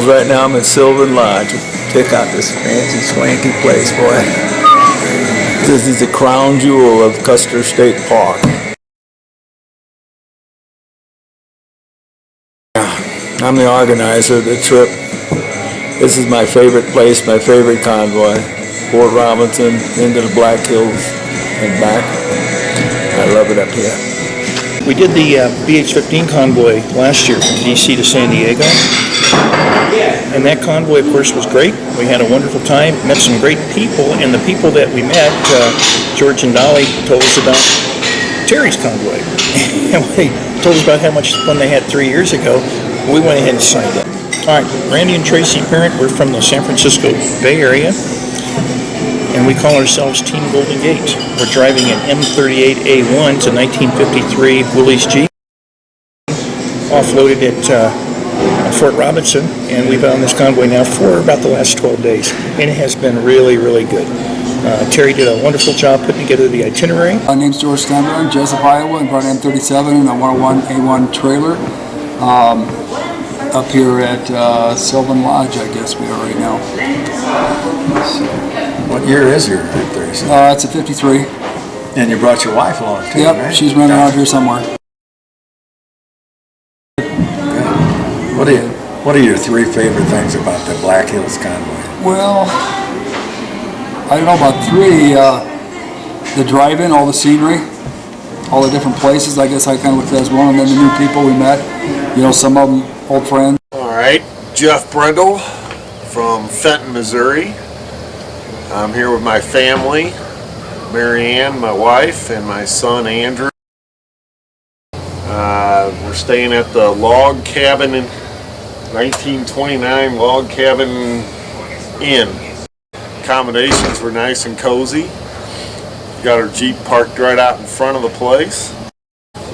right now I'm in Sylvan Lodge. Check out this fancy, swanky place, boy. This is the crown jewel of Custer State Park. I'm the organizer of the trip. This is my favorite place, my favorite convoy. Fort Robinson, into the Black Hills, and back. I love it up here. We did the BH-15 convoy last year from DC to San Diego. And that convoy, of course, was great. We had a wonderful time, met some great people, and the people that we met, George and Dolly told us about Tyree'S convoy. And they told us about how much fun they had 3 years ago. We went ahead and signed up. All right, Randy and Tracy Parent, we're from the San Francisco Bay Area, and we call ourselves Team Golden Gate. We're driving an M38A1 to 1953 Willys Jeep, offloaded at Fort Robinson, and we've been on this convoy now for about the last 12 days, and it has been really, really good. Terry did a wonderful job putting together the itinerary. My name's George Stenberg. I'm Jessup, Iowa, and brought M37 and a 101A1 trailer up here at Sylvan Lodge, I guess we are right now. So, what year is your M37? It's a 53. And you brought your wife along too, yep, right? She's running around here somewhere. What are your 3 favorite things about the Black Hills convoy? Well, I don't know about 3. The drive-in, all the scenery, all the different places. I guess I kind of looked at as one, and then the new people we met. You know, some of them old friends. All right, Jeff Brendel from Fenton, Missouri. I'm here with my family, Mary Ann, my wife, and my son Andrew. We're staying at the log cabin in 1929 log cabin inn. Accommodations were nice and cozy. Got our Jeep parked right out in front of the place.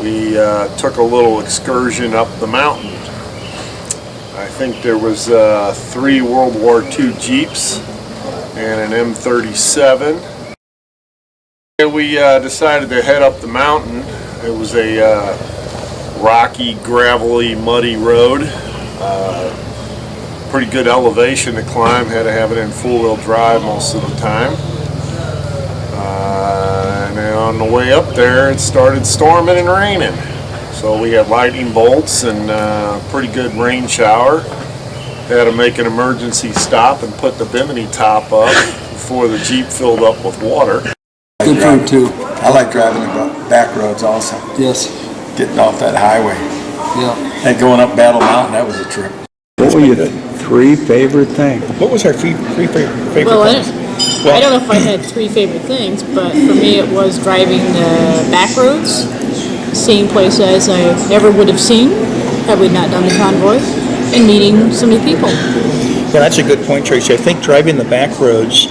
We took a little excursion up the mountain. I think there was 3 World War II Jeeps and an M37. And we decided to head up the mountain. It was a rocky, gravelly, muddy road. Pretty good elevation to climb. Had to have it in four-wheel drive most of the time. And then on the way up there, it started storming and raining. So we had lightning bolts and pretty good rain shower. Had to make an emergency stop and put the bimini top up before the Jeep filled up with water. Good food too. I like driving the back roads also. Yes. Getting off that highway. Yeah. And going up Battle Mountain, that was a trip. What were your 3 favorite things? What was our 3 favorite Well, things? I don't know if I had 3 favorite things, but for me it was driving the back roads, seeing places I never would have seen had we not done the convoy, and meeting some new people. Yeah, that's a good point, Tracy. I think driving the back roads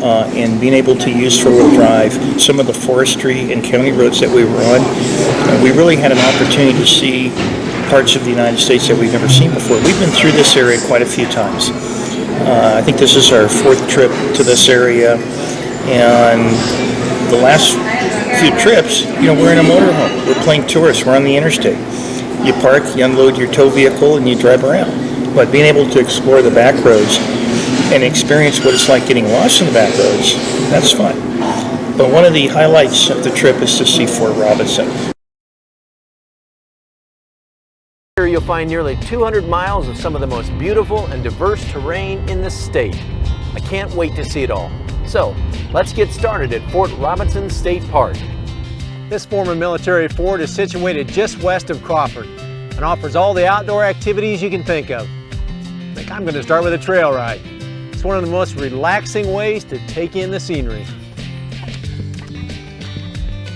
and being able to use four-wheel drive, some of the forestry and county roads that we were on, we really had an opportunity to see parts of the United States that we've never seen before. We've been through this area quite a few times. I think this is our 4th trip to this area, and the last few trips, you know, we're in a motorhome. We're playing tourists. We're on the interstate. You park, you unload your tow vehicle, and you drive around. But being able to explore the back roads and experience what it's like getting lost in the back roads, that's fun. But one of the highlights of the trip is to see Fort Robinson. Here you'll find nearly 200 miles of some of the most beautiful and diverse terrain in the state. I can't wait to see it all. So, let's get started at Fort Robinson State Park. This former military fort is situated just west of Crawford and offers all the outdoor activities you can think of. I think I'm going to start with a trail ride. It's one of the most relaxing ways to take in the scenery.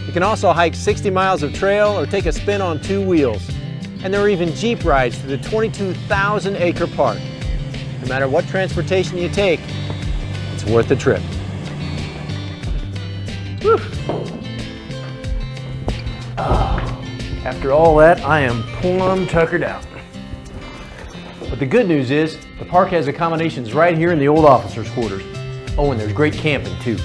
You can also hike 60 miles of trail or take a spin on 2 wheels. And there are even Jeep rides through the 22,000-acre park. No matter what transportation you take, it's worth the trip. Whew. After all that, I am plumb tuckered out. But the good news is, the park has accommodations right here in the old officers' quarters. Oh, and there's great camping too.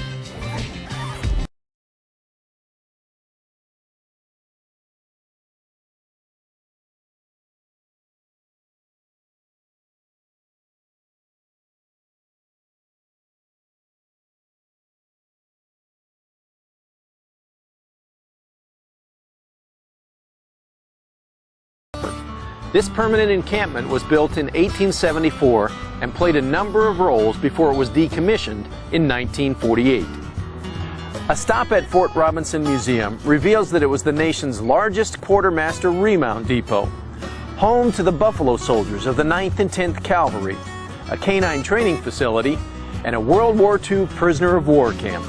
This permanent encampment was built in 1874 and played a number of roles before it was decommissioned in 1948. A stop at Fort Robinson Museum reveals that it was the nation's largest quartermaster remount depot, home to the Buffalo Soldiers of the 9th and 10th Cavalry, a canine training facility, and a World War II prisoner of war camp.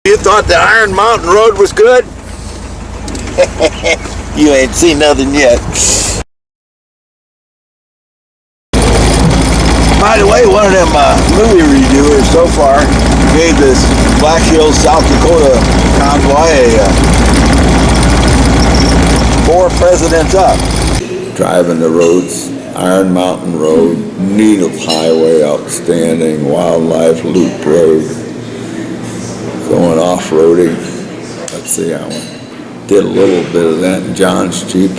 You thought the Iron Mountain Road was good? You ain't seen nothing yet. By the way, one of them movie reviewers so far gave this Black Hills, South Dakota convoy a 4 presidents up. Driving the roads, Iron Mountain Road, Needle Highway, outstanding, Wildlife Loop Road, going off-roading. Let's see, I did a little bit of that in John's Jeep.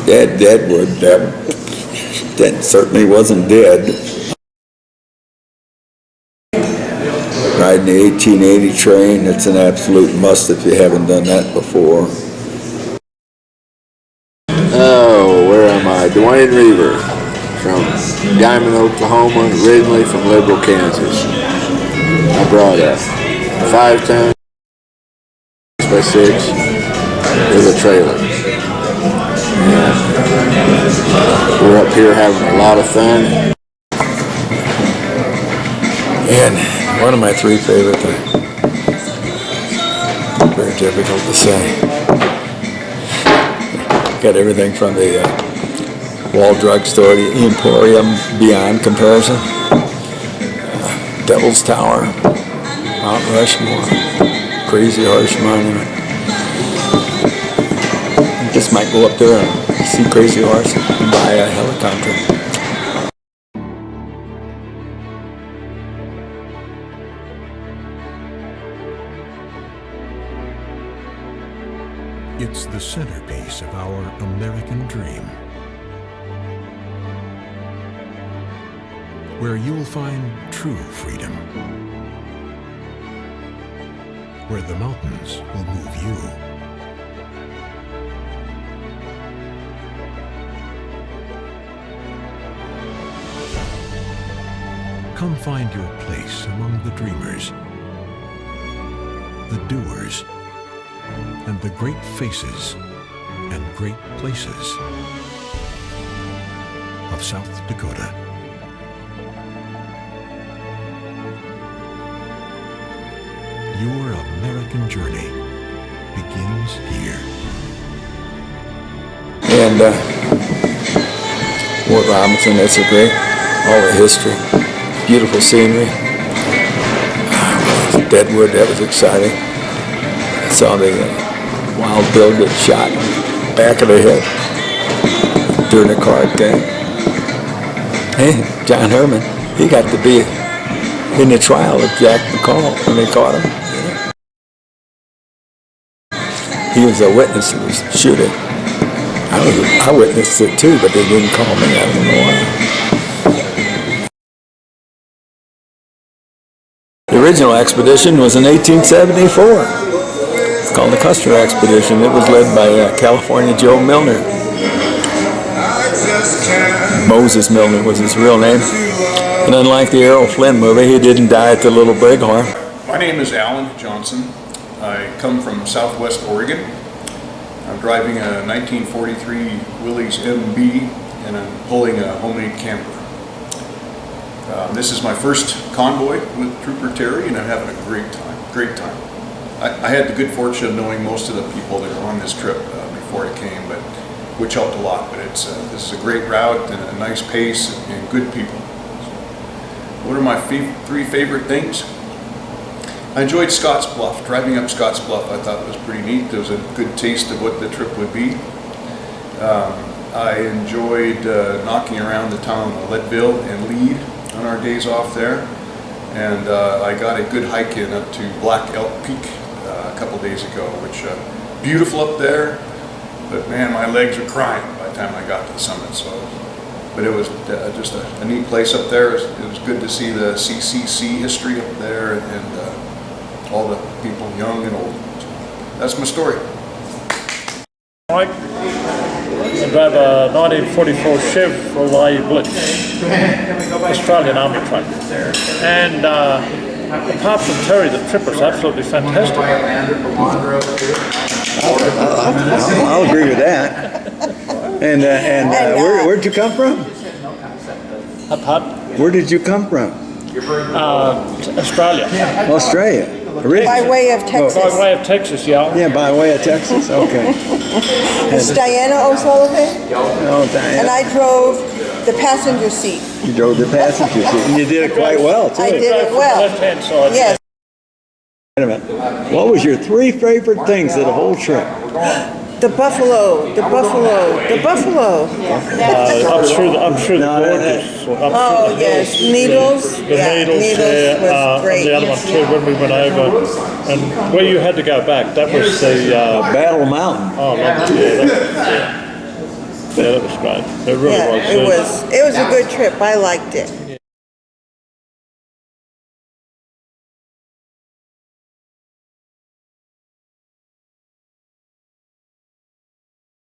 Deadwood, that certainly wasn't dead. Riding the 1880 train, it's an absolute must if you haven't done that before. Oh, where am I? Dwayne Reaver from Diamond, Oklahoma, originally from Liberal, Kansas. I brought a 5-ton 6x6 with a trailer. And we're up here having a lot of fun. And one of my 3 favorite things. Very difficult to say. Got everything from the Wall Drugstore, the Emporium, beyond comparison. Devil's Tower, Mount Rushmore, Crazy Horse Monument. Just might go up there and see Crazy Horse and buy a helicopter. It's the centerpiece of our American dream, where you'll find true freedom, where the mountains will move you, come find your place among the dreamers, the doers, and the great faces and great places of South Dakota. Your American journey begins here. And Fort Robinson, that's a great, all the history, beautiful scenery. Deadwood, that was exciting. I saw the Wild Bill get shot in the back of the head during the card game. Hey, John Herman, he got to be in the trial of Jack McCall when they caught him. He was a witness who was shooting. I witnessed it too, but they didn't call me. I don't know why. The original expedition was in 1874. It's called the Custer Expedition. It was led by California Joe Milner. Moses Milner was his real name. And unlike the Errol Flynn movie, he didn't die at the Little Bighorn. My name is Alan Johnson. I come from Southwest Oregon. I'm driving a 1943 Willys MB and I'm pulling a homemade camper. This is my first convoy with Trooper Terry and I'm having a great time. I had the good fortune of knowing most of the people that were on this trip before I came, which helped a lot. But this is a great route and a nice pace and good people. So, what are my 3 favorite things? I enjoyed Scotts Bluff. Driving up Scotts Bluff I thought was pretty neat. There was a good taste of what the trip would be. I enjoyed knocking around the town of Leadville and Lead on our days off there. And I got a good hike in up to Black Elk Peak a couple days ago, which beautiful up there, but man, my legs were crying by the time I got to the summit. So, but it was just a neat place up there. It was good to see the CCC history up there and all the people, young and old. So that's my story. Mike, I drive a 1944 Chevrolet Blitz, Australian Army truck. And apart from Terry, the tripper's absolutely fantastic. I'll agree with that. And where'd you come from? Where did you come from? Australia. Australia. By way of Texas. By way of Texas, yeah. Yeah, by way of Texas. Okay. It's Diana O'Sullivan. Oh, Diana. And I drove the passenger seat. You drove the passenger seat, and you did it quite well too. I did it well. Left-hand side. Yes. Wait a minute. What was your 3 favorite things of the whole trip? The buffalo, the buffalo, the buffalo. Up through the gorges. Oh yes, Needles. The Needles, was great. and the other one too when we went over. And where you had to go back, that was the Battle Mountain. Oh, that was great. It really was. It was a good trip. I liked it.